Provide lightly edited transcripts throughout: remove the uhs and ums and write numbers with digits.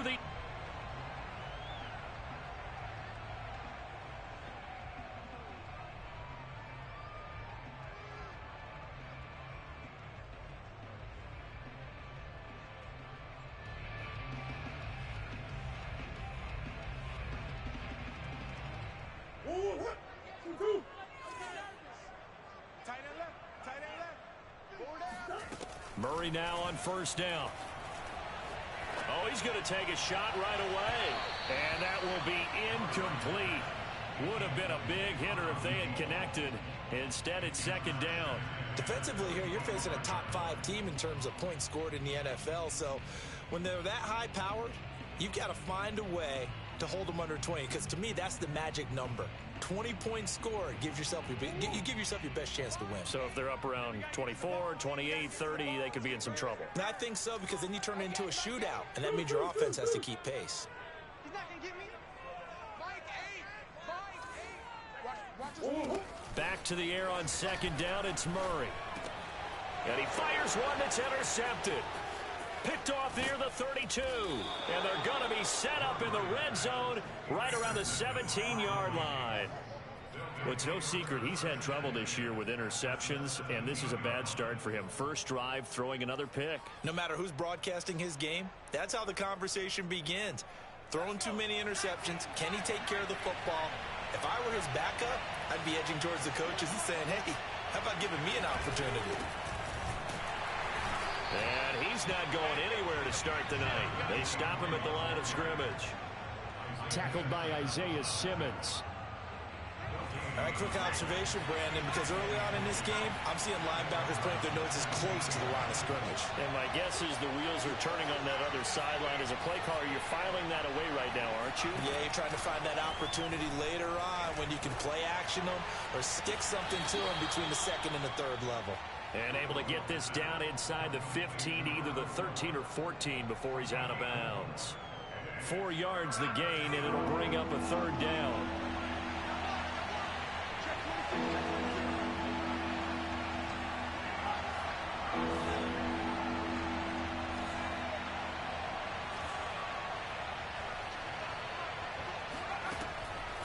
the... Murray now on first down. Oh, he's going to take a shot right away. And that will be incomplete. Would have been a big hitter if they had connected. Instead, it's second down. Defensively here, you're facing a top 5 team in terms of points scored in the NFL. So when they're that high powered, you've got to find a way to hold them under 20. Because to me, that's the magic number. 20 points scored gives yourself you give yourself your best chance to win. So if they're up around 24, 28, 30, they could be in some trouble. And I think so, because then you turn it into a shootout, and that means your offense has to keep pace. He's not going to get me. Mike 8. Watch. Back to the air on second down, it's Murray. And he fires one that's intercepted. Picked off near the 32. And they're going to be set up in the red zone right around the 17-yard line. Well, it's no secret he's had trouble this year with interceptions, and this is a bad start for him. First drive, throwing another pick. No matter who's broadcasting his game, that's how the conversation begins. Throwing too many interceptions. Can he take care of the football? If I were his backup, I'd be edging towards the coaches and saying, hey, how about giving me an opportunity? And he's not going anywhere to start the night. They stop him at the line of scrimmage. Tackled by Isaiah Simmons. All right, quick observation, Brandon, because early on in this game, I'm seeing linebackers putting their noses close to the line of scrimmage. And my guess is the wheels are turning on that other sideline. As a play caller, you're filing that away right now, aren't you? Yeah, you're trying to find that opportunity later on when you can play action them or stick something to them between the second and the third level. And able to get this down inside the 15, either the 13 or 14 before he's out of bounds. 4 yards the gain, and it'll bring up a third down.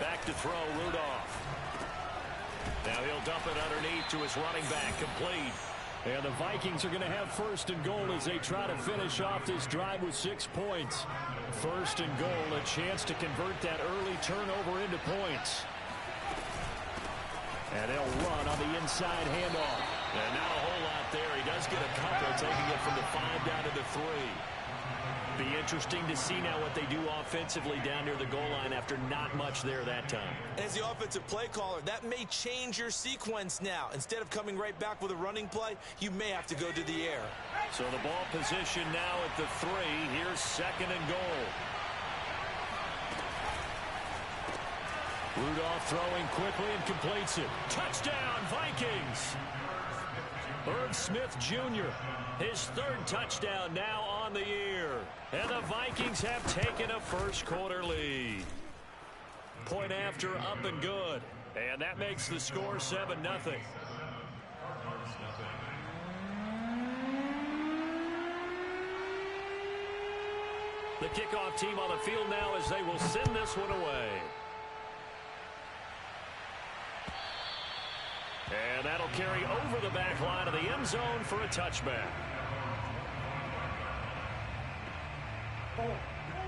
Back to throw, Rudolph. Now he'll dump it underneath to his running back, complete. And the Vikings are going to have first and goal as they try to finish off this drive with 6 points. First and goal, a chance to convert that early turnover into points. And they'll run on the inside handoff. And not a whole lot there. He does get a couple, taking it from the 5 down to the 3. Be interesting to see now what they do offensively down near the goal line after not much there that time. As the offensive play caller, that may change your sequence now. Instead of coming right back with a running play, you may have to go to the air. So the ball position now at the 3. Here's second and goal. Rudolph throwing quickly and completes it. Touchdown, Vikings! Irv Smith Jr., his 3rd touchdown now on the year. And the Vikings have taken a first-quarter lead. Point after, up and good. And that makes the score 7-0. The kickoff team on the field now as they will send this one away. And that'll carry over the back line of the end zone for a touchback.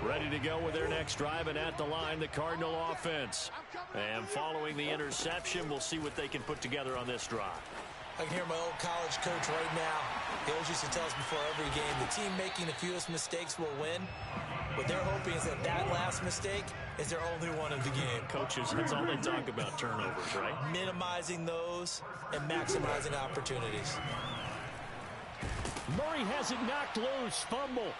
Ready to go with their next drive, and at the line, the Cardinal offense. And following the interception, we'll see what they can put together on this drive. I can hear my old college coach right now. He always used to tell us before every game, the team making the fewest mistakes will win. What they're hoping is that that last mistake is their only one of the game. Coaches, that's all they talk about, turnovers, right? Minimizing those and maximizing opportunities. Murray has it knocked loose. Fumble.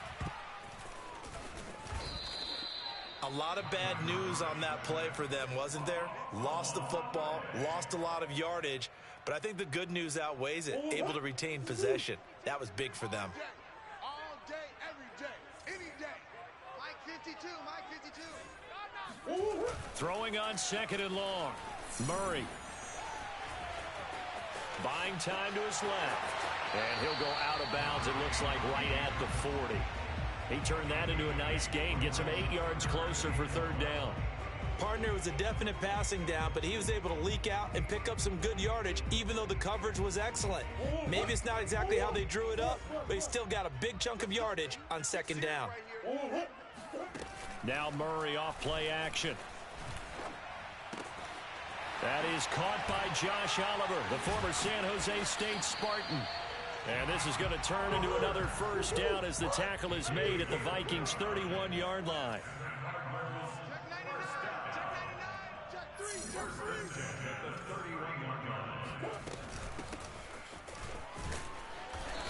A lot of bad news on that play for them, wasn't there? Lost the football, lost a lot of yardage, but I think the good news outweighs it. Able to retain possession. That was big for them. All day, every day, any day. Mike 52, Mike 52. Throwing on second and long. Murray. Buying time to his left. And he'll go out of bounds, it looks like right at the 40. He turned that into a nice gain. Gets him 8 yards closer for third down. Partner was a definite passing down, but he was able to leak out and pick up some good yardage, even though the coverage was excellent. Maybe it's not exactly how they drew it up, but he still got a big chunk of yardage on second down. Now Murray off play action. That is caught by Josh Oliver, the former San Jose State Spartan. And this is going to turn into another first down as the tackle is made at the Vikings' 31-yard line.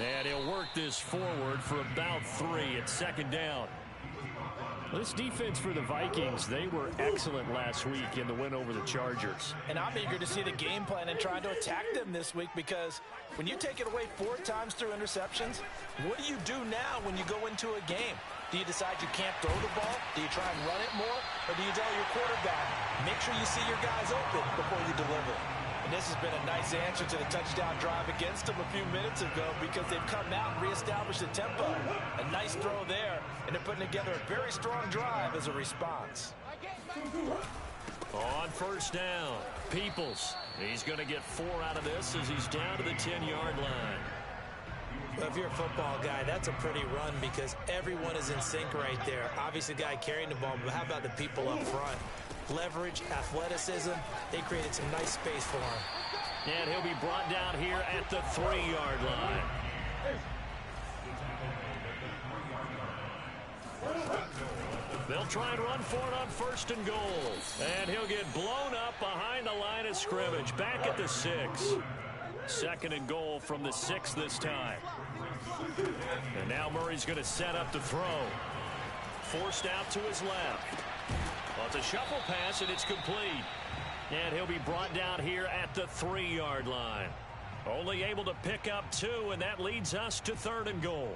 And he'll work this forward for about 3 at second down. This defense for the Vikings, they were excellent last week in the win over the Chargers. And I'm eager to see the game plan and trying to attack them this week, because when you take it away 4 times through interceptions, what do you do now when you go into a game? Do you decide you can't throw the ball? Do you try and run it more? Or do you tell your quarterback, make sure you see your guys open before you deliver? And this has been a nice answer to the touchdown drive against them a few minutes ago, because they've come out and reestablished the tempo. A nice throw there, and they're putting together a very strong drive as a response. On first down, Peoples. He's going to get 4 out of this as he's down to the 10-yard line. Well, if you're a football guy, that's a pretty run, because everyone is in sync right there. Obviously, the guy carrying the ball, but how about the people up front? Leverage, athleticism, they created some nice space for him. And he'll be brought down here at the 3-yard line. They'll try and run for it on first and goal. And he'll get blown up behind the line of scrimmage, back at the 6. Second and goal from the 6 this time. And now Murray's going to set up the throw. Forced out to his left. Well, it's a shuffle pass, and it's complete. And he'll be brought down here at the 3-yard line. Only able to pick up 2, and that leads us to third and goal.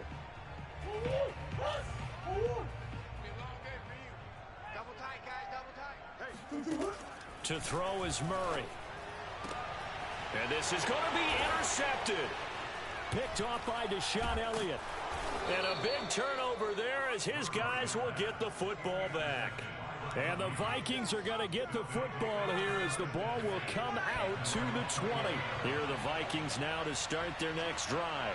To throw is Murray. And this is going to be intercepted. Picked off by Deshaun Elliott. And a big turnover there as his guys will get the football back. And the Vikings are going to get the football here as the ball will come out to the 20. Here are the Vikings now to start their next drive.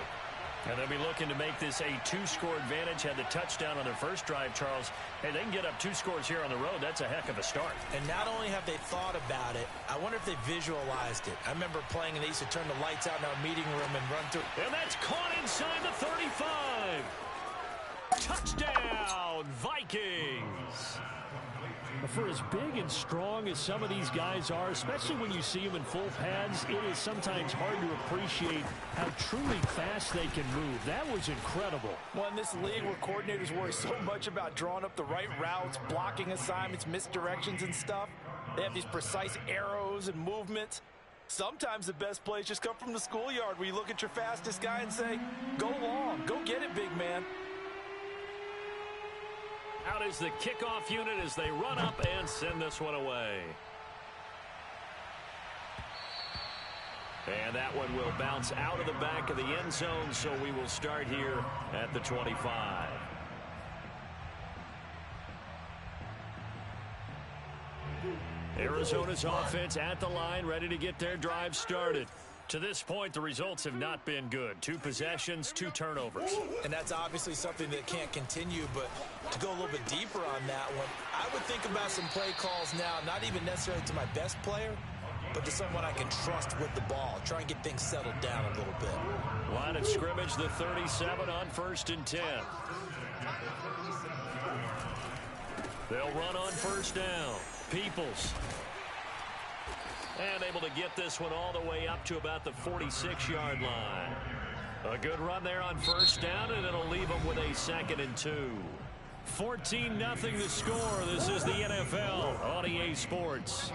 And they'll be looking to make this a 2-score advantage. Had the touchdown on their first drive, Charles. Hey, they can get up 2 scores here on the road. That's a heck of a start. And not only have they thought about it, I wonder if they visualized it. I remember playing and they used to turn the lights out in our meeting room and run through. And that's caught inside the 35. Touchdown, Vikings. For as big and strong as some of these guys are, especially when you see them in full pads, it is sometimes hard to appreciate how truly fast they can move. That was incredible. Well, in this league where coordinators worry so much about drawing up the right routes, blocking assignments, misdirections and stuff, they have these precise arrows and movements. Sometimes the best plays just come from the schoolyard, where you look at your fastest guy and say, go long, go get it, big man. Out is the kickoff unit as they run up and send this one away. And that one will bounce out of the back of the end zone, so we will start here at the 25. Arizona's offense at the line, ready to get their drive started. To this point, the results have not been good. 2 possessions, 2 turnovers. And that's obviously something that can't continue, but to go a little bit deeper on that one, I would think about some play calls now, not even necessarily to my best player, but to someone I can trust with the ball. Try and get things settled down a little bit. Line of scrimmage, the 37 on first and 10. They'll run on first down. Peoples. And able to get this one all the way up to about the 46-yard line. A good run there on first down, and it'll leave them with a 2nd and 2. 14-0 the score. This is the NFL on EA Sports.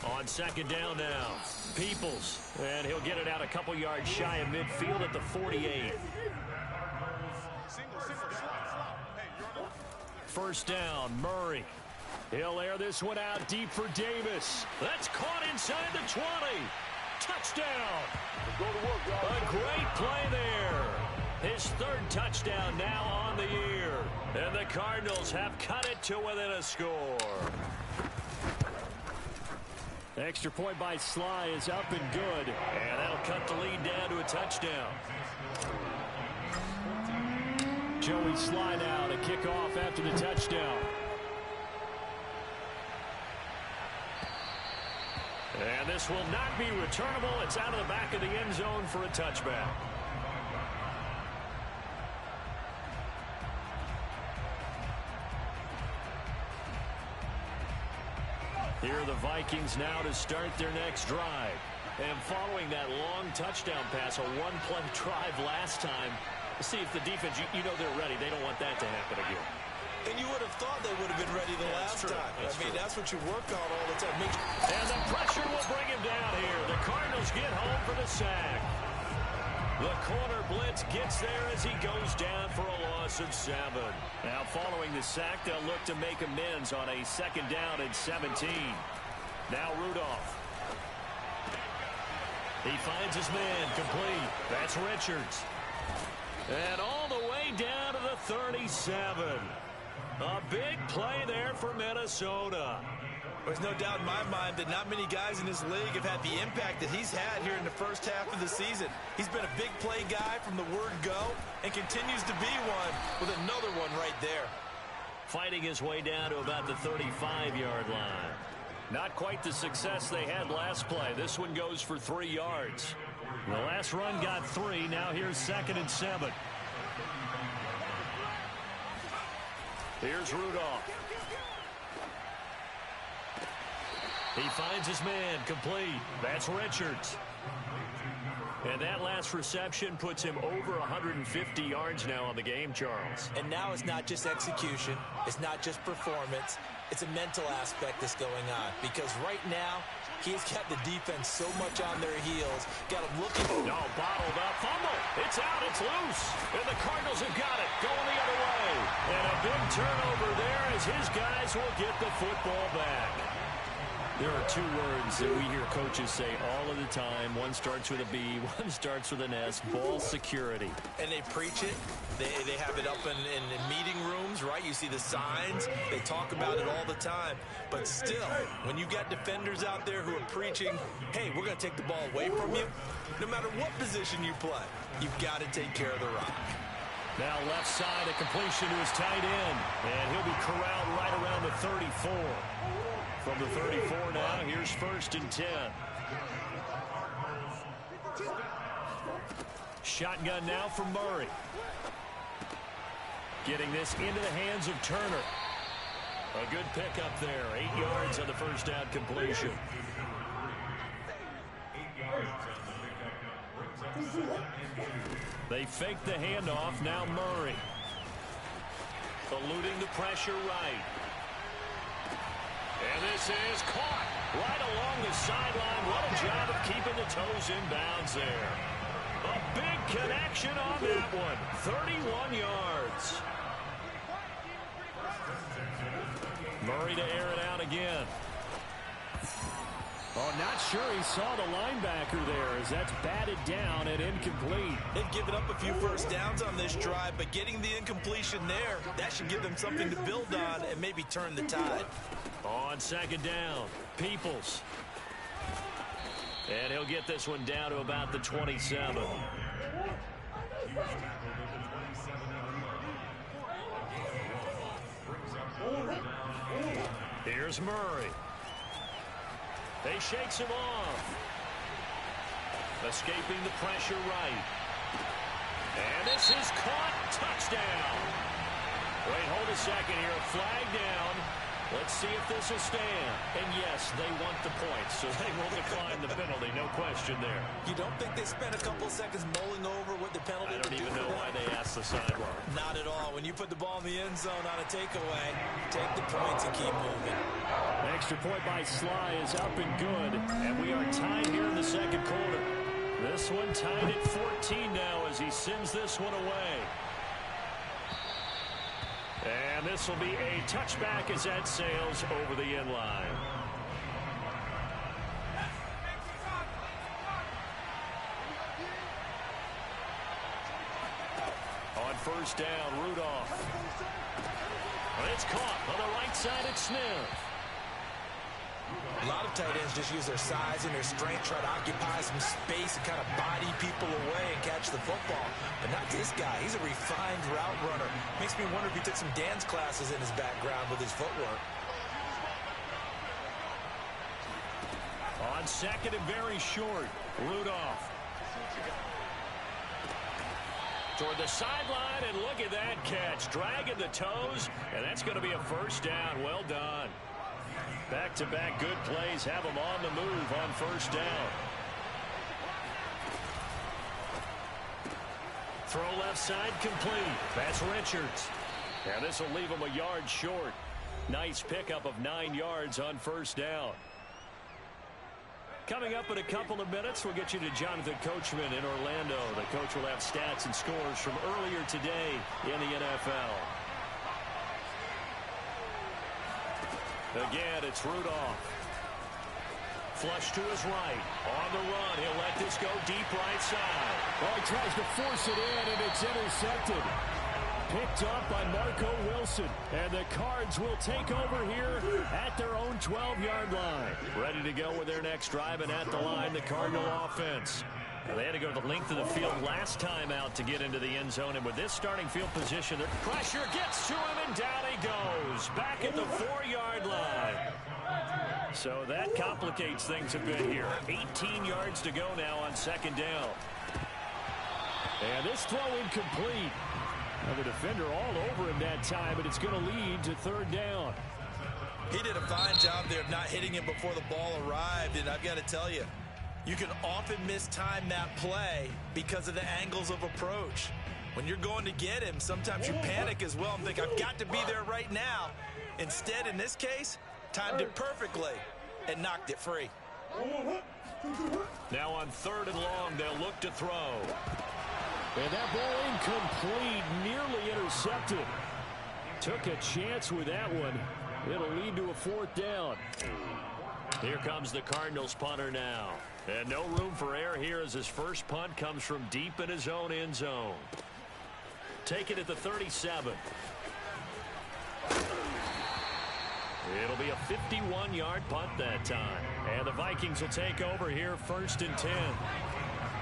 On second down now, Peoples. And he'll get it out a couple yards shy of midfield at the 48. First down, Murray. He'll air this one out deep for Davis. That's caught inside the 20. touchdown. A great play there. His third touchdown now on the year. And the Cardinals have cut it to within a score. Extra point by Sly is up and good. And that'll cut the lead down to a touchdown. Joey Sly now to kick off after the touchdown. And this will not be returnable. It's out of the back of the end zone for a touchback. Here are the Vikings now to start their next drive. And following that long touchdown pass, a one-play drive last time, see if the defense, you know they're ready. They don't want that to happen again. And you would have thought they would have been ready the last time. That's what you work on all the time. And the pressure will bring him down here. The Cardinals get home for the sack. The corner blitz gets there as he goes down for a loss of 7. Now following the sack, they'll look to make amends on a second down and 17. Now Rudolph. He finds his man complete. That's Richards. And all the way down to the 37. A big play there for Minnesota. There's no doubt in my mind that not many guys in this league have had the impact that he's had here in the first half of the season. He's been a big play guy from the word go and continues to be one with another one right there. Fighting his way down to about the 35-yard line. Not quite the success they had last play. This one goes for 3 yards. The last run got 3. Now here's 2nd and 7. Here's Rudolph. He finds his man complete. That's Richards. And that last reception puts him over 150 yards now on the game, Charles. And now it's not just execution. It's not just performance. It's a mental aspect that's going on. Because right now, he's got the defense so much on their heels. Got them looking. No, bottled up. Fumble. It's out. It's loose. And the Cardinals have got it. Going the other way. And a big turnover there as his guys will get the football back. There are 2 words that we hear coaches say all of the time. One starts with a B, one starts with an S. Ball security. And they preach it. They have it up in meeting rooms, right? You see the signs. They talk about it all the time. But still, when you got defenders out there who are preaching, hey, we're going to take the ball away from you, no matter what position you play, you've got to take care of the rock. Now left side, a completion to his tight end. And he'll be corralled right around the 34. From the 34 now, here's 1st and 10. Shotgun now from Murray. Getting this into the hands of Turner. A good pickup there. 8 yards on the first down completion. They fake the handoff. Now Murray. Eluding the pressure right. And this is caught right along the sideline. What a job of keeping the toes in bounds there. A big connection on that one. 31 yards. Murray to air it out again. Oh, not sure he saw the linebacker there as that's batted down and incomplete. They've given up a few first downs on this drive, but getting the incompletion there, that should give them something to build on and maybe turn the tide. On 2nd down, Peoples. And he'll get this one down to about the 27. Here's Murray. He shakes him off. Escaping the pressure right. And this is caught. Touchdown. Wait, hold a second here. A flag down. Let's see if this will stand. And yes, they want the points, so they will decline the penalty. No question there. You don't think they spent a couple seconds mulling over what the penalty would do? I don't even know why they asked the sideline. Not at all. When you put the ball in the end zone on a takeaway, take the points and keep moving. Extra point by Sly is up and good. And we are tied here in the second quarter. This one tied at 14 now as he sends this one away. And this will be a touchback as that sails over the end line. first down. Rudolph. It's caught on the right side at Smith. A lot of tight ends just use their size and their strength, try to occupy some space and kind of body people away and catch the football. But not this guy. He's a refined route runner. Makes me wonder if he took some dance classes in his background with his footwork. On second and very short, Rudolph. Toward the sideline, and look at that catch. Dragging the toes, and that's going to be a first down. Well done. Back-to-back good plays have them on the move on first down. Throw left side complete. That's Richards. And this will leave him a yard short. Nice pickup of 9 yards on first down. Coming up in a couple of minutes, we'll get you to Jonathan Coachman in Orlando. The coach will have stats and scores from earlier today in the NFL. Again, it's Rudolph. Flush to his right. On the run, he'll let this go deep right side. Well, he tries to force it in, and it's intercepted. Picked up by Marco Wilson. And the Cards will take over here at their own 12-yard line. Ready to go with their next drive, and at the line, the Cardinal offense. Now, they had to go the length of the field last time out to get into the end zone. And with this starting field position, the pressure gets to him, and down he goes. Back at the 4-yard line. So that complicates things a bit here. 18 yards to go now on second down. And this throw incomplete. Now the defender all over him that time, but it's going to lead to third down. He did a fine job there of not hitting him before the ball arrived, and I've got to tell you, you can often mistime that play because of the angles of approach. When you're going to get him, sometimes you panic as well and think, I've got to be there right now. Instead, in this case, timed it perfectly and knocked it free. Now on third and long, they'll look to throw. And that ball incomplete, nearly intercepted. Took a chance with that one. It'll lead to a fourth down. Here comes the Cardinals punter now. And no room for error here as his first punt comes from deep in his own end zone. Take it at the 37. It'll be a 51-yard punt that time. And the Vikings will take over here first and 10.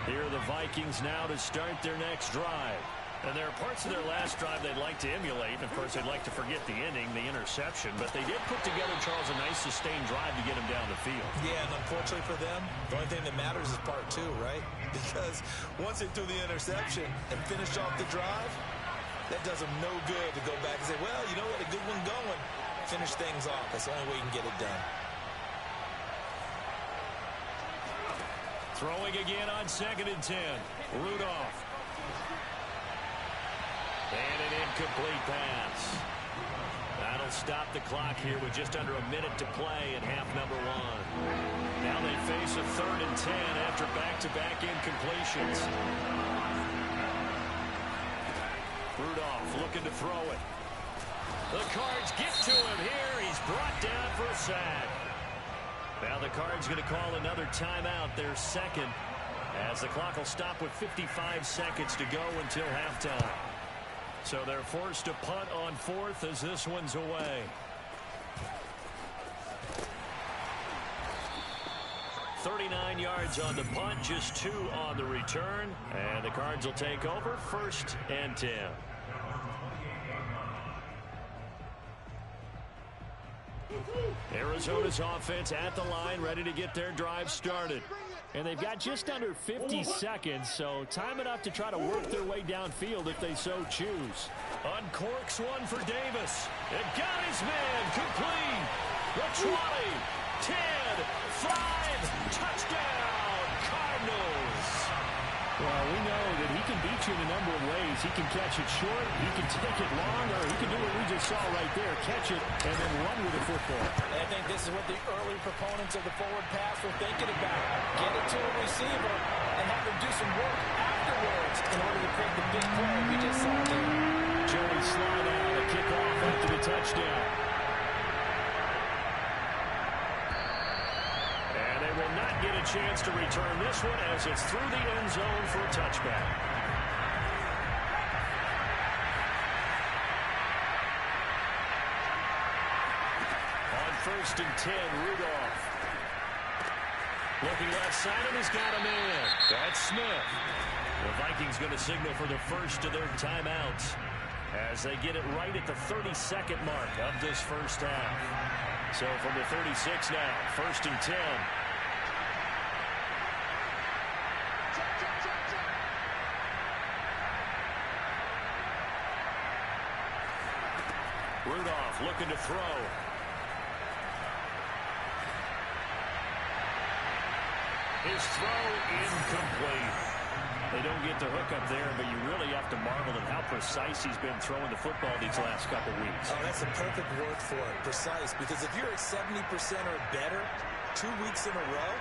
Here are the Vikings now to start their next drive. And there are parts of their last drive they'd like to emulate. And, of course, they'd like to forget the ending, the interception. But they did put together, Charles, a nice sustained drive to get him down the field. Yeah, and unfortunately for them, the only thing that matters is part two, right? Because once they threw the interception and finished off the drive, that does them no good to go back and say, well, you know what, a good one going. Finish things off. That's the only way you can get it done. Throwing again on second and 10. Rudolph. And an incomplete pass. That'll stop the clock here with just under a minute to play in half number one. Now they face a third and 10 after back-to-back incompletions. Rudolph looking to throw it. The Cards get to him here. He's brought down for a sack. Now the Cards going to call another timeout, their second, as the clock will stop with 55 seconds to go until halftime. So they're forced to punt on fourth as this one's away. 39 yards on the punt, just 2 on the return. And the Cards will take over first and 10. Arizona's offense at the line, ready to get their drive started. And they've got just under 50 seconds, so time enough to try to work their way downfield if they so choose. Uncorks one for Davis. And got his man complete. The 20, 10, 5, touchdown, Cardinals. Well, we know that he can beat you in a number of ways. He can catch it short, he can take it long, or he can do what we just saw right there, catch it and then run with the football. I think this is what the early proponents of the forward pass were thinking about. Get it to a receiver and have him do some work afterwards in order to create the big play we just saw there. Joey slide out, a kickoff after the touchdown. Will not get a chance to return this one as it's through the end zone for a touchback. 1st and 10, Rudolph. Looking left side, and he's got him in. That's Smith. The Vikings going to signal for the first of their timeouts as they get it right at the 32nd mark of this first half. So from the 36 now, 1st and 10. Rudolph looking to throw. His throw incomplete. They don't get the hook up there, but you really have to marvel at how precise he's been throwing the football these last couple weeks. Oh, that's a perfect word for it, precise. Because if you're at 70% or better 2 weeks in a row,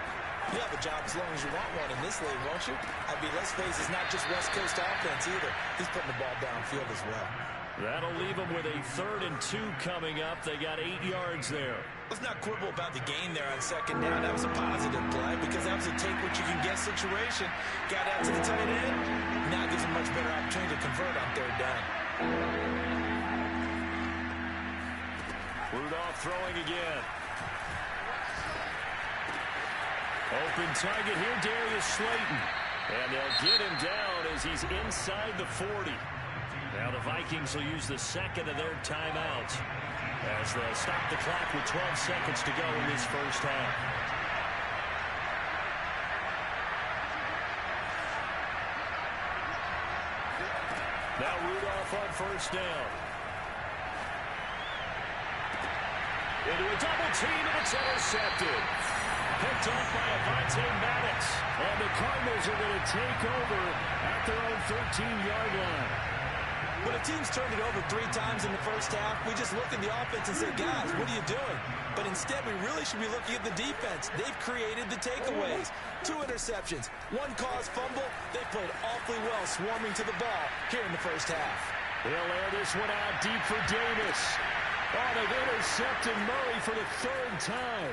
you have a job as long as you want one in this league, won't you? I mean, let's face it, it's not just West Coast offense either. He's putting the ball downfield as well. That'll leave them with a 3rd and 2 coming up. They got 8 yards there. Let's not quibble about the gain there on 2nd down. That was a positive play because that was a take what you can get situation. Got out to the tight end. Now gives him much better opportunity to convert on 3rd down. Rudolph throwing again. Open target here, Darius Slayton. And they'll get him down as he's inside the 40. Now the Vikings will use the 2nd of their timeouts as they'll stop the clock with 12 seconds to go in this first half. Now Rudolph on 1st down. Into a double team, and it's intercepted. Picked off by Avonte Maddox. And the Cardinals are going to take over at their own 13-yard line. When a team's turned it over 3 times in the first half, we just look at the offense and say, guys, what are you doing? But instead, we really should be looking at the defense. They've created the takeaways. 2 interceptions, 1 caused fumble. They played awfully well swarming to the ball here in the first half. They'll air this one out deep for Davis. Oh, they've intercepted Murray for the 3rd time.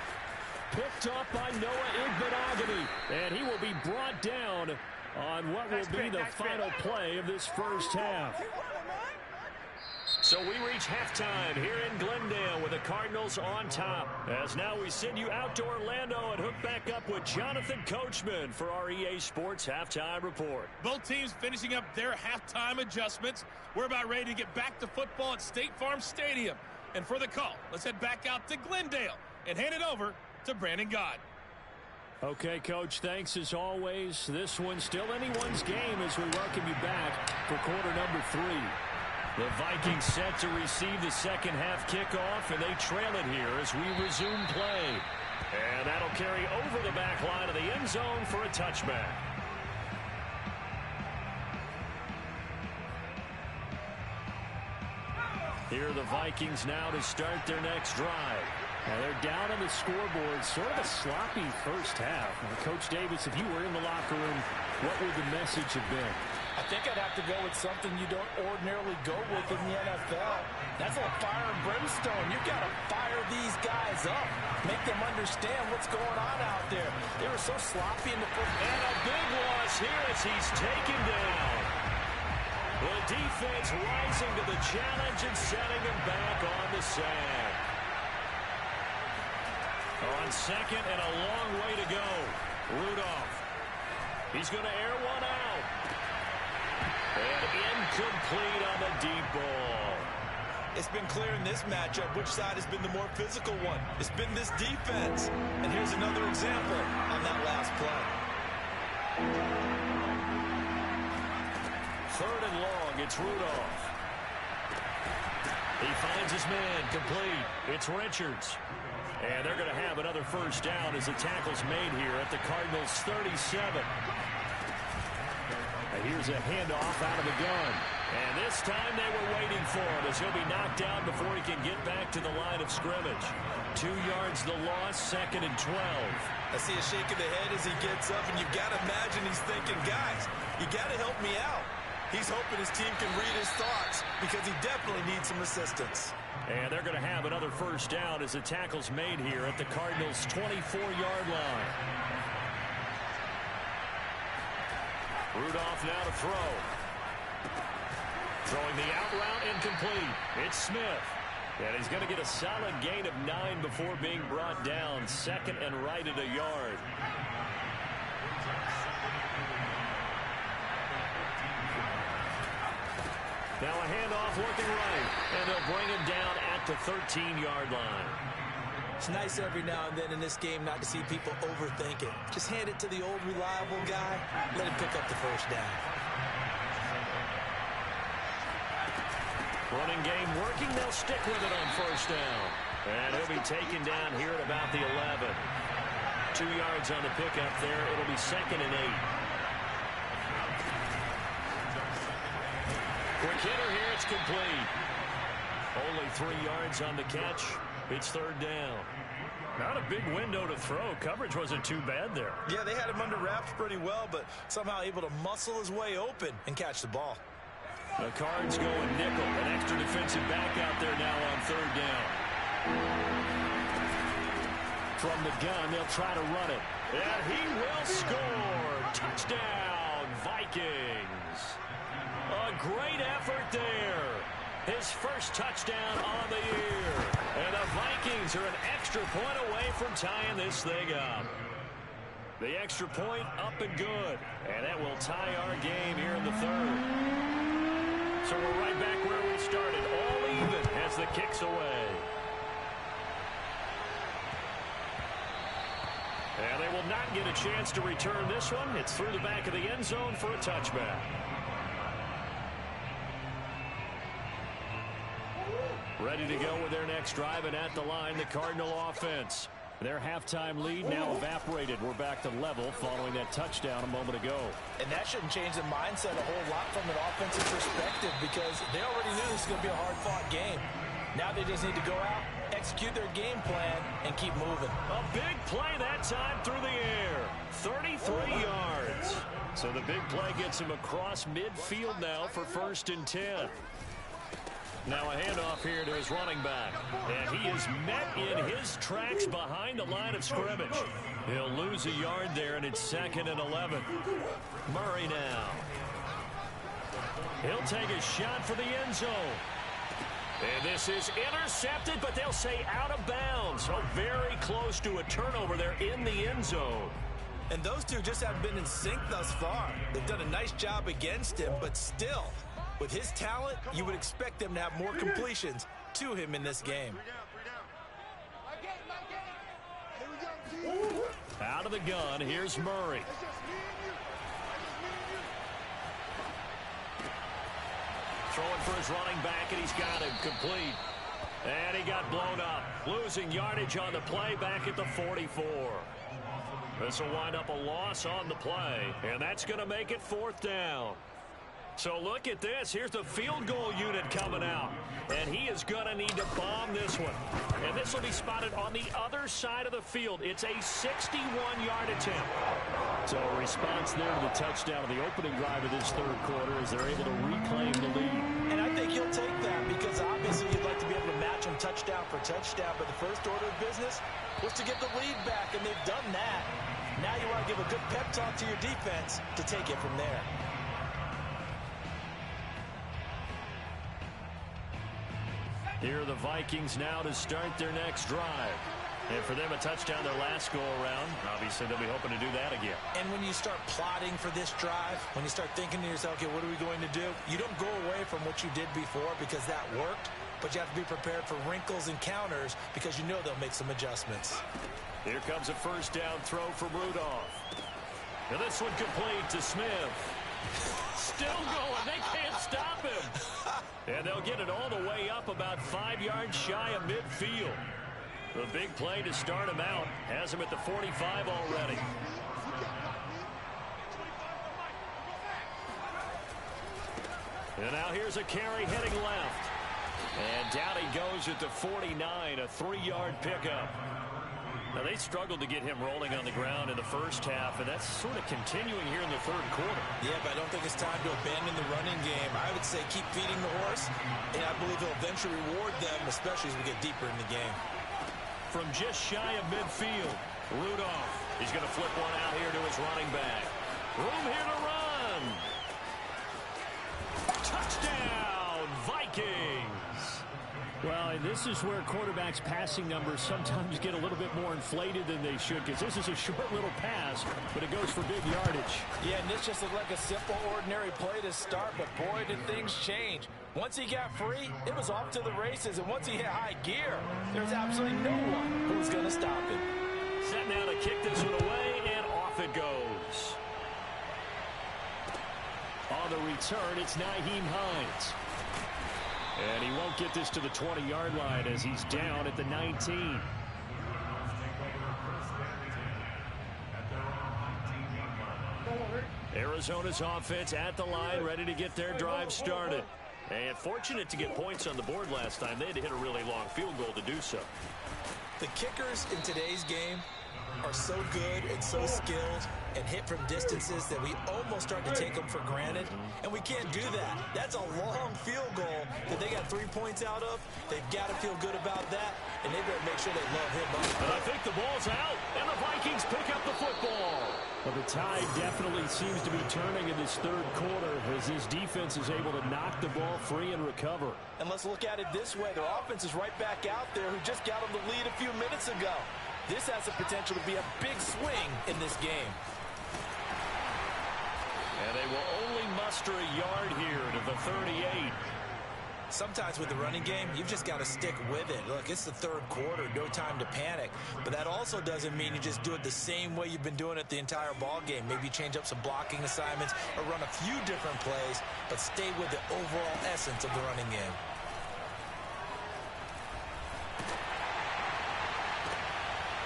Picked up by Noah Igbinoghene, and he will be brought down on what will be the final play of this first half. So we reach halftime here in Glendale with the Cardinals on top. As now we send you out to Orlando and hook back up with Jonathan Coachman for our EA Sports Halftime Report. Both teams finishing up their halftime adjustments. We're about ready to get back to football at State Farm Stadium. And for the call, let's head back out to Glendale and hand it over to Brandon Gaud. Okay, Coach, thanks as always. This one's still anyone's game as we welcome you back for quarter number 3. The Vikings set to receive the 2nd half kickoff, and they trail it here as we resume play. And that'll carry over the back line of the end zone for a touchback. Here are the Vikings now to start their next drive. Now they're down on the scoreboard, sort of a sloppy first half. Now, Coach Davis, if you were in the locker room, what would the message have been? I think I'd have to go with something you don't ordinarily go with in the NFL. That's like fire and brimstone. You've got to fire these guys up. Make them understand what's going on out there. They were so sloppy in the first. And a big loss here as he's taken down. The defense rising to the challenge and setting him back on the sand. On 2nd and a long way to go. Rudolph. He's going to air one out. And incomplete on the deep ball. It's been clear in this matchup which side has been the more physical one. It's been this defense. And here's another example on that last play. 3rd and long, it's Rudolph. He finds his man, complete. It's Richards. And they're going to have another first down as the tackle's made here at the Cardinals' 37. And here's a handoff out of the gun. And this time they were waiting for him as he'll be knocked down before he can get back to the line of scrimmage. 2 yards the loss, 2nd and 12. I see a shake of the head as he gets up, and you've got to imagine he's thinking, guys, you got to help me out. He's hoping his team can read his thoughts because he definitely needs some assistance. And they're going to have another first down as the tackle's made here at the Cardinals' 24-yard line. Rudolph now to throw. Throwing the out route incomplete. It's Smith. And he's going to get a solid gain of 9 before being brought down. Second and right at a yard. Now a handoff looking right. And they'll bring him down at the 13-yard line. It's nice every now and then in this game not to see people overthink it. Just hand it to the old reliable guy. Let him pick up the first down. Running game working. They'll stick with it on first down. And he'll be taken down here at about the 11. 2 yards on the pickup there. It'll be second and 8. Quick hitter here. It's complete. Only 3 yards on the catch. It's third down. Not a big window to throw. Coverage wasn't too bad there. Yeah, they had him under wraps pretty well, but somehow able to muscle his way open and catch the ball. The Cards going nickel. An extra defensive back out there now on third down. From the gun, they'll try to run it. And he will score. Touchdown, Vikings. A great effort there. His first touchdown on the year. And the Vikings are an extra point away from tying this thing up. The extra point up and good. And that will tie our game here in the third. So we're right back where we started. All even as the kick's away. And they will not get a chance to return this one. It's through the back of the end zone for a touchback. Ready to go with their next drive, and at the line, the Cardinal offense. Their halftime lead now evaporated. We're back to level following that touchdown a moment ago. And that shouldn't change the mindset a whole lot from an offensive perspective because they already knew this was going to be a hard-fought game. Now they just need to go out, execute their game plan, and keep moving. A big play that time through the air. 33 yards. So the big play gets him across midfield now for first and 10. Now a handoff here to his running back. And he is met in his tracks behind the line of scrimmage. He'll lose a yard there, and it's second and 11. Murray now. He'll take a shot for the end zone. And this is intercepted, but they'll say out of bounds. So very close to a turnover there in the end zone. And those two just haven't been in sync thus far. They've done a nice job against him, but still, with his talent, you would expect them to have more completions to him in this game. Out of the gun, here's Murray. Throwing for his running back, and he's got him complete. And he got blown up. Losing yardage on the play back at the 44. This will wind up a loss on the play, and that's going to make it fourth down. So look at this. Here's the field goal unit coming out. And he is going to need to bomb this one. And this will be spotted on the other side of the field. It's a 61-yard attempt. So a response there to the touchdown of the opening drive of this third quarter as they're able to reclaim the lead. And I think you'll take that because obviously you'd like to be able to match them touchdown for touchdown. But the first order of business was to get the lead back, and they've done that. Now you want to give a good pep talk to your defense to take it from there. Here are the Vikings now to start their next drive. And for them, a touchdown their last go-around. Obviously, they'll be hoping to do that again. And when you start plotting for this drive, when you start thinking to yourself, okay, what are we going to do? You don't go away from what you did before because that worked, but you have to be prepared for wrinkles and counters because you know they'll make some adjustments. Here comes a first down throw from Rudolph. And this one complete to Smith. Still going. They can't stop him. And they'll get it all the way up about 5 yards shy of midfield. The big play to start him out has him at the 45 already. And now here's a carry heading left. And down he goes at the 49, a 3-yard pickup. Now, they struggled to get him rolling on the ground in the first half, and that's sort of continuing here in the third quarter. Yeah, but I don't think it's time to abandon the running game. I would say keep feeding the horse, and I believe he'll eventually reward them, especially as we get deeper in the game. From just shy of midfield, Rudolph. He's going to flip one out here to his running back. Room here to run. Touchdown, Vikings. Well, and this is where quarterbacks' passing numbers sometimes get a little bit more inflated than they should, because this is a short little pass, but it goes for big yardage. Yeah, and this just looked like a simple, ordinary play to start, but boy, did things change. Once he got free, it was off to the races, and once he hit high gear, there's absolutely no one who was going to stop him. Set now to kick this one away, and off it goes. On the return, it's Nyheim Hines. And he won't get this to the 20-yard line as he's down at the 19. Arizona's offense at the line, ready to get their drive started. And fortunate to get points on the board last time. They had to hit a really long field goal to do so. The kickers in today's game are so good and so skilled and hit from distances that we almost start to take them for granted, and we can't do that. That's a long field goal that they got 3 points out of. They've got to feel good about that, and they better make sure they love him up. And I think the ball's out, and the Vikings pick up the football. Well, the tide definitely seems to be turning in this third quarter as this defense is able to knock the ball free and recover. And let's look at it this way. Their offense is right back out there who just got them the lead a few minutes ago. This has the potential to be a big swing in this game. And they will only muster a yard here to the 38. Sometimes with the running game, you've just got to stick with it. Look, it's the third quarter, no time to panic. But that also doesn't mean you just do it the same way you've been doing it the entire ball game. Maybe change up some blocking assignments or run a few different plays, but stay with the overall essence of the running game.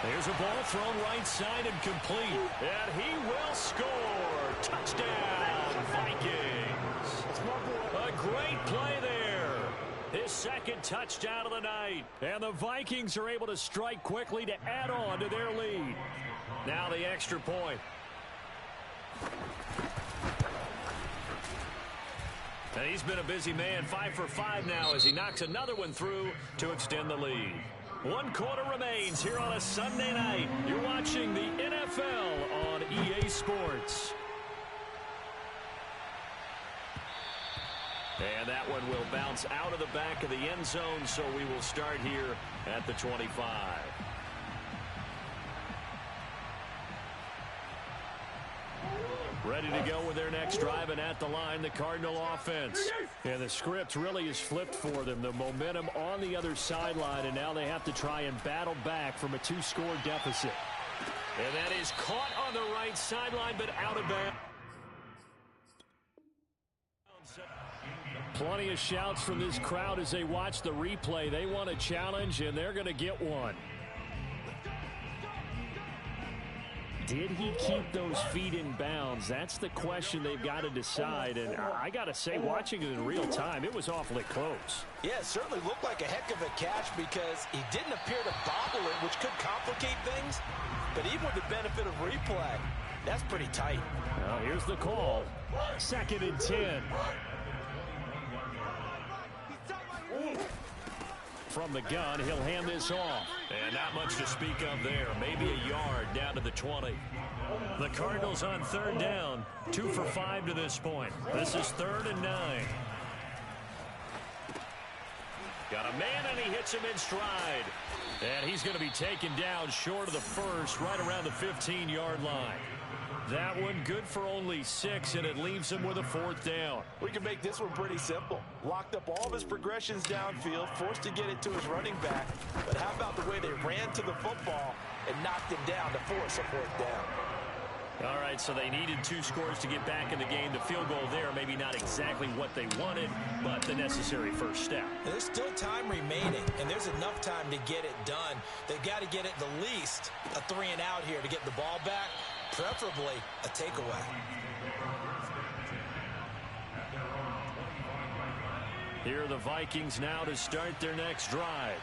There's a ball thrown right side and complete. And he will score. Touchdown, Vikings. A great play there. His second touchdown of the night. And the Vikings are able to strike quickly to add on to their lead. Now the extra point. And he's been a busy man, 5 for 5 now as he knocks another one through to extend the lead. 1 quarter remains here on a Sunday night. You're watching the NFL on EA Sports. And that one will bounce out of the back of the end zone, so we will start here at the 25. Ready to go with their next drive, and at the line, the Cardinal offense. And the script really is flipped for them. The momentum on the other sideline, and now they have to try and battle back from a 2-score deficit. And that is caught on the right sideline, but out of bounds. Plenty of shouts from this crowd as they watch the replay. They want a challenge, and they're going to get one. Did he keep those feet in bounds? That's the question they've got to decide. And I got to say, watching it in real time, it was awfully close. Yeah, it certainly looked like a heck of a catch because he didn't appear to bobble it, which could complicate things. But even with the benefit of replay, that's pretty tight. Well, here's the call. 2nd and 10. From the gun, he'll hand this off. And not much to speak of there. Maybe a yard down to the 20. The Cardinals on 3rd down. 2 for 5 to this point. This is 3rd and 9. Got a man, and he hits him in stride. And he's going to be taken down short of the first, right around the 15-yard line. That one good for only 6, and it leaves him with a 4th down. We can make this one pretty simple. Locked up all of his progressions downfield, forced to get it to his running back. But how about the way they ran to the football and knocked him down to force a 4th down? All right, so they needed 2 scores to get back in the game. The field goal there, maybe not exactly what they wanted, but the necessary first step. And there's still time remaining, and there's enough time to get it done. They've got to get it the least a 3-and-out here to get the ball back, preferably a takeaway. Here are the Vikings now to start their next drive.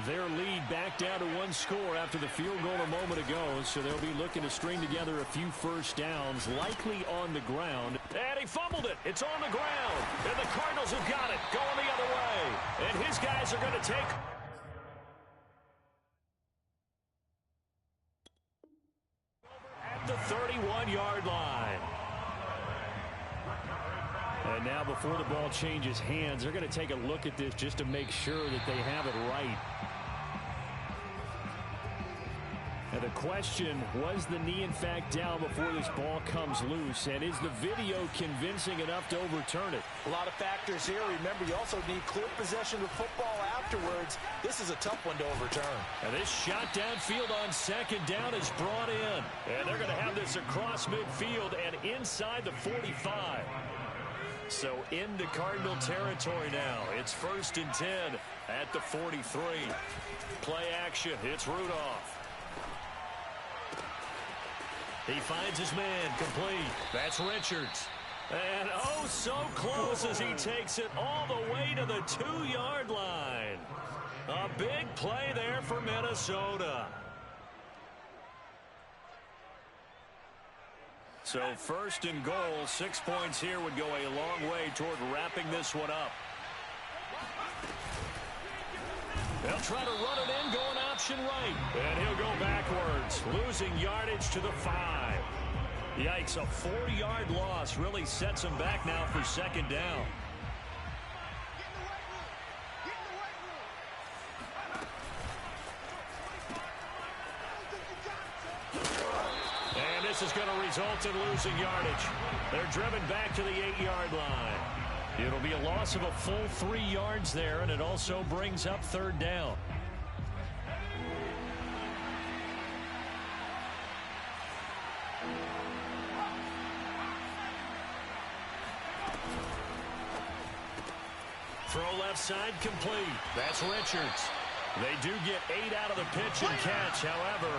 Their lead back down to 1 score after the field goal a moment ago, so they'll be looking to string together a few first downs, likely on the ground. And he fumbled it. It's on the ground. And the Cardinals have got it, going the other way. And his guys are going to take... at the 31-yard line. And now before the ball changes hands, they're going to take a look at this just to make sure that they have it right. And the question, was the knee in fact down before this ball comes loose? And is the video convincing enough to overturn it? A lot of factors here. Remember, you also need clear possession of the football afterwards. This is a tough one to overturn. And this shot downfield on second down is brought in. And they're going to have this across midfield and inside the 45. So into Cardinal territory now. It's 1st and 10 at the 43. Play action. It's Rudolph. He finds his man, complete. That's Richards. And oh, so close as he takes it all the way to the 2-yard line. A big play there for Minnesota. So 1st and goal, 6 points here would go a long way toward wrapping this one up. They'll try to run it in, going option right. And he'll go backwards, losing yardage to the 5. Yikes, a 4-yard loss really sets him back now for 2nd down. And this is going to result in losing yardage. They're driven back to the 8-yard line. It'll be a loss of a full 3 yards there, and it also brings up 3rd down. Throw left side complete. That's Richards. They do get 8 out of the pitch and catch. However,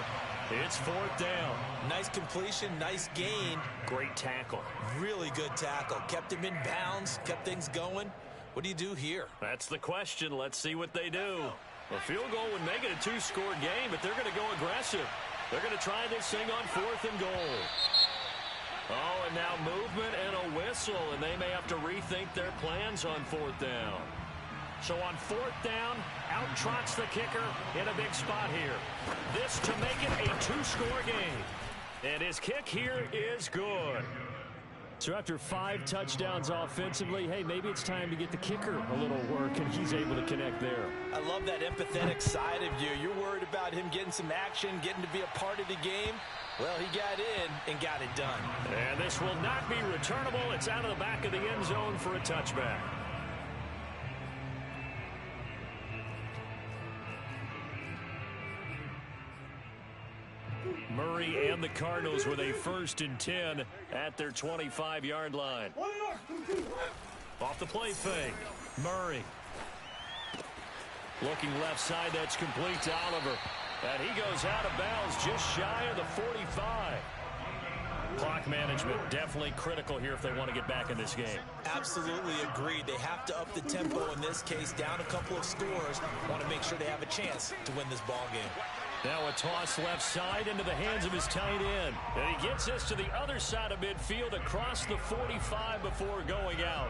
it's 4th down. Nice completion, nice gain. Great tackle. Really good tackle. Kept him in bounds, kept things going. What do you do here? That's the question. Let's see what they do. A field goal would make it a 2-score game, but they're going to go aggressive. They're going to try this thing on 4th and goal. Oh, and now movement and a whistle, and they may have to rethink their plans on 4th down. So on 4th down, out trots the kicker in a big spot here. This to make it a 2-score game. And his kick here is good. So after 5 touchdowns offensively, hey, maybe it's time to get the kicker a little work, and he's able to connect there. I love that empathetic side of you. You're worried about him getting some action, getting to be a part of the game. Well, he got in and got it done. And this will not be returnable. It's out of the back of the end zone for a touchback. Murray and the Cardinals with a 1st and 10 at their 25-yard line. Off the play fake, Murray. Looking left side, that's complete to Oliver. And he goes out of bounds just shy of the 45. Clock management definitely critical here if they want to get back in this game. Absolutely agreed. They have to up the tempo in this case, down a couple of scores. Want to make sure they have a chance to win this ball game. Now a toss left side into the hands of his tight end. And he gets this to the other side of midfield across the 45 before going out.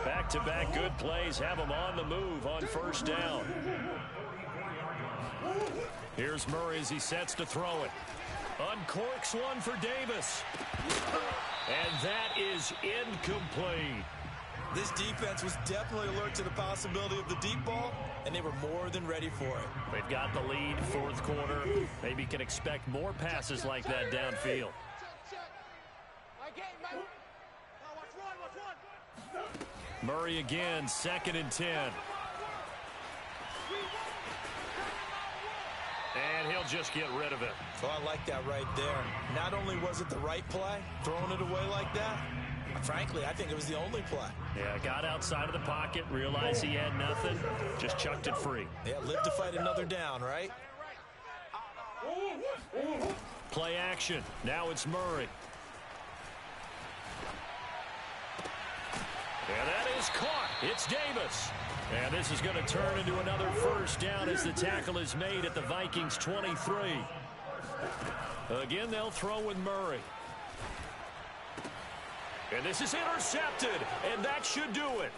Back-to-back good plays have him on the move on 1st down. Here's Murray as he sets to throw it. Uncorks one for Davis. And that is incomplete. This defense was definitely alert to the possibility of the deep ball, and they were more than ready for it. They've got the lead, 4th quarter. Maybe can expect more passes like that downfield. Murray again, 2nd and 10. And he'll just get rid of it. So I like that right there. Not only was it the right play, throwing it away like that, frankly, I think it was the only play. Yeah, got outside of the pocket, realized he had nothing, just chucked it free. Yeah, live to fight another down, right? Play action. Now it's Murray. And that is caught. It's Davis. And this is going to turn into another 1st down as the tackle is made at the Vikings 23. Again, they'll throw with Murray. And this is intercepted, and that should do it.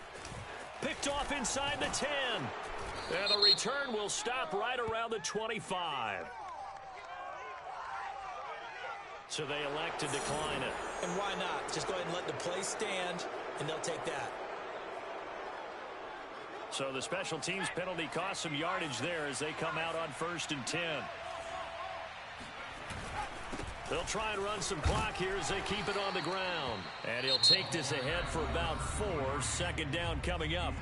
Picked off inside the 10. And the return will stop right around the 25. So they elect to decline it. And why not? Just go ahead and let the play stand. and they'll take that. So the special teams penalty cost some yardage there as they come out on 1st and 10. They'll try and run some clock here as they keep it on the ground. And he'll take this ahead for about 4. 2nd down coming up.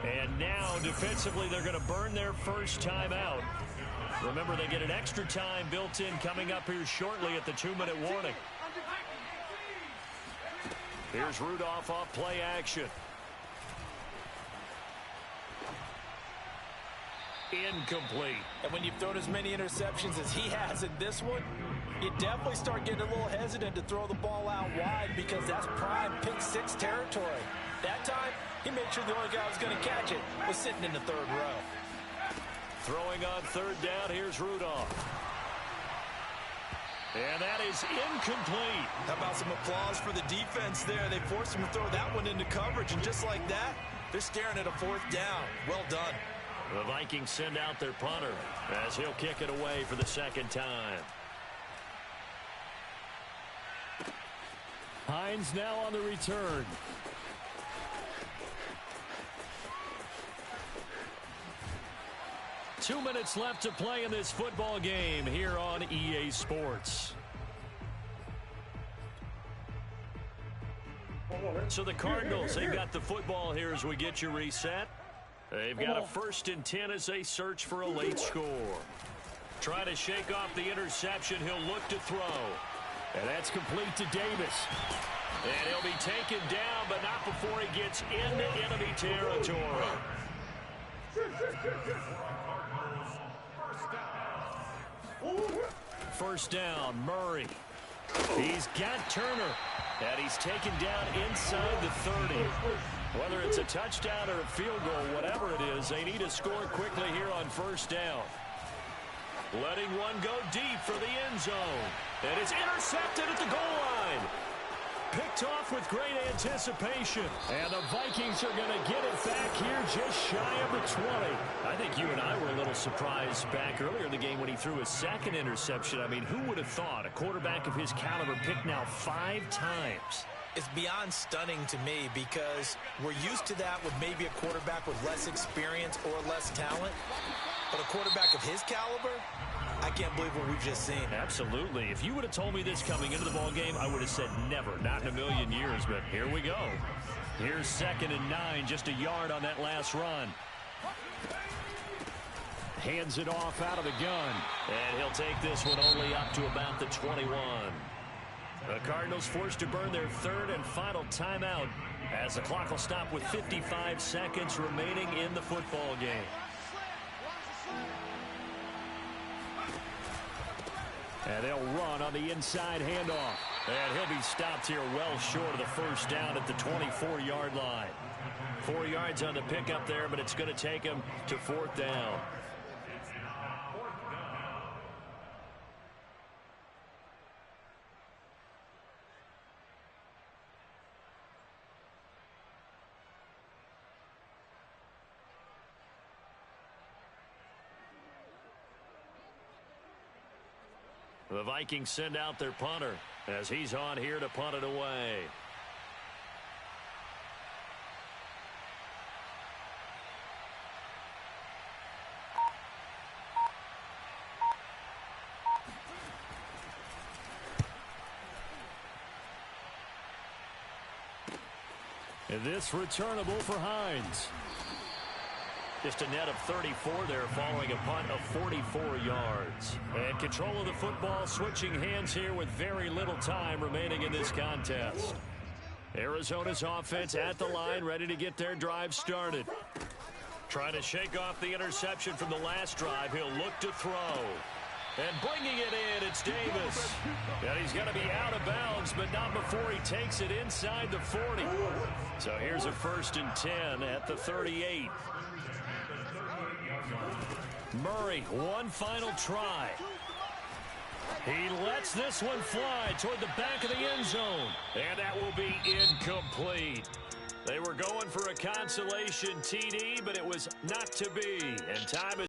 And now defensively they're going to burn their first time out. Remember, they get an extra time built in coming up here shortly at the 2-minute warning. Here's Rudolph off play action. Incomplete. And when you've thrown as many interceptions as he has in this one, you definitely start getting a little hesitant to throw the ball out wide because that's prime pick 6 territory. That time, he made sure the only guy who was going to catch it was sitting in the 3rd row. Throwing on 3rd down, here's Rudolph. And that is incomplete. How about some applause for the defense there? They forced him to throw that one into coverage, and just like that, they're staring at a 4th down. Well done. The Vikings send out their punter as he'll kick it away for the 2nd time. Hines now on the return. Two minutes left to play in this football game here on EA Sports. So the Cardinals, they've got the football here as we get you reset. They've got a 1st and 10 as they search for a late score. Trying to shake off the interception. He'll look to throw. And that's complete to Davis. And he'll be taken down, but not before he gets into enemy territory. First down, Murray. He's got Turner. And he's taken down inside the 30. Whether it's a touchdown or a field goal, whatever it is, they need to score quickly here on 1st down. Letting one go deep for the end zone. And it's intercepted at the goal line. Picked off with great anticipation. And the Vikings are going to get it back here just shy of the 20. I think you and I were a little surprised back earlier in the game when he threw his 2nd interception. I mean, who would have thought a quarterback of his caliber picked now 5 times? It's beyond stunning to me because we're used to that with maybe a quarterback with less experience or less talent. But a quarterback of his caliber, I can't believe what we've just seen. Absolutely. If you would have told me this coming into the ball game, I would have said never, not in a million years. But here we go. Here's 2nd and 9, just a yard on that last run. Hands it off out of the gun. And he'll take this one only up to about the 21. The Cardinals forced to burn their 3rd and final timeout as the clock will stop with 55 seconds remaining in the football game. And they'll run on the inside handoff. And he'll be stopped here well short of the 1st down at the 24-yard line. 4 yards on the pickup there, but it's going to take him to 4th down. The Vikings send out their punter as he's on here to punt it away. And this returnable for Hines. Just a net of 34 there following a punt of 44 yards. And control of the football switching hands here with very little time remaining in this contest. Arizona's offense at the line, ready to get their drive started. Trying to shake off the interception from the last drive. He'll look to throw. And bringing it in, it's Davis. And he's going to be out of bounds, but not before he takes it inside the 40. So here's a 1st and 10 at the 38. Murray, one final try. He lets this one fly toward the back of the end zone. And that will be incomplete. They were going for a consolation TD, but it was not to be. And time is